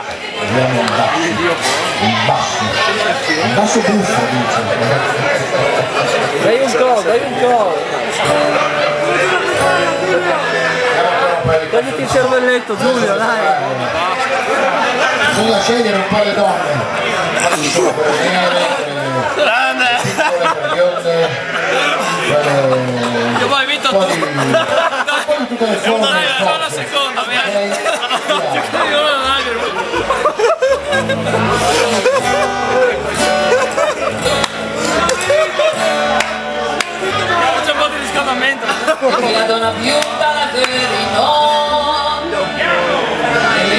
là. Vediamo il basso buffo, dice. Dai un gol, dai un gol. Togliti il cervelletto, Giulio, dai. Bisogna scegliere un po' le donne. Ci sono quelle nere, quelle bionde, Io poi vinto tu. poi tutte le forme. Dai, la seconda, io non c'è un po' di riscaldamento. La donna bionda la verino,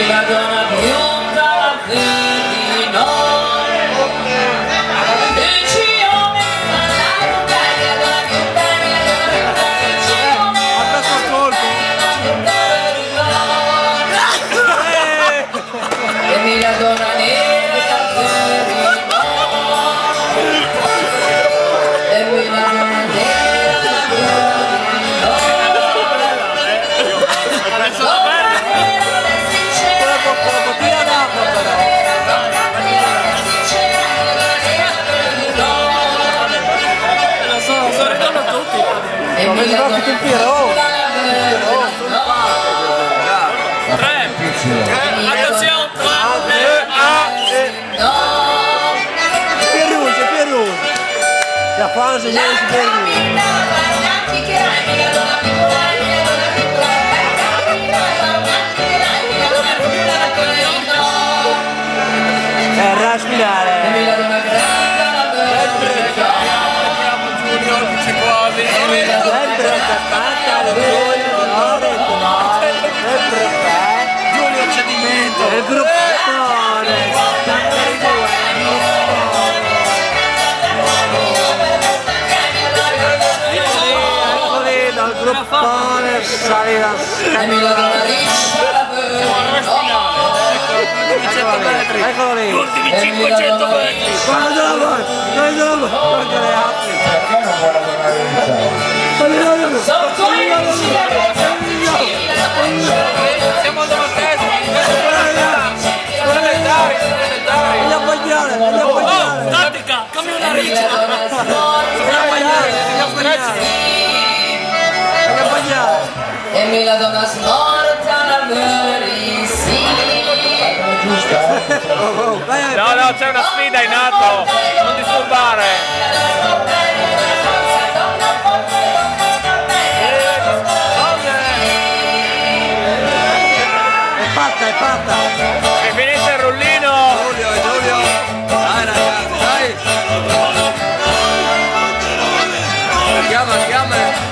la donna bionda la verino, e ci aumenta la montagna, la montagna, ci aumenta la montagna, e la donna nera la verino, e la donna nera la verino. Ma mi va più il Piero. Attenzione, Piero. La fase non si fermi. Respirare. Giulio cedimento. Il gruppone. Dal gruppone sali la eccolo lì. Ultimi 500 metri. Guarda la mano, guarda le altre. Perché non vuole lavorare in Siamo davanti. Voglio appoggiare, voglio appoggiare. Tattica, cambia una riccia. Voglio appoggiare. E me la donna smorta la verissima. No, c'è una sfida in atto. Non disturbare. È fatta. E finisse il rullino. Giulio. Dai ragazzi, dai. Chiama.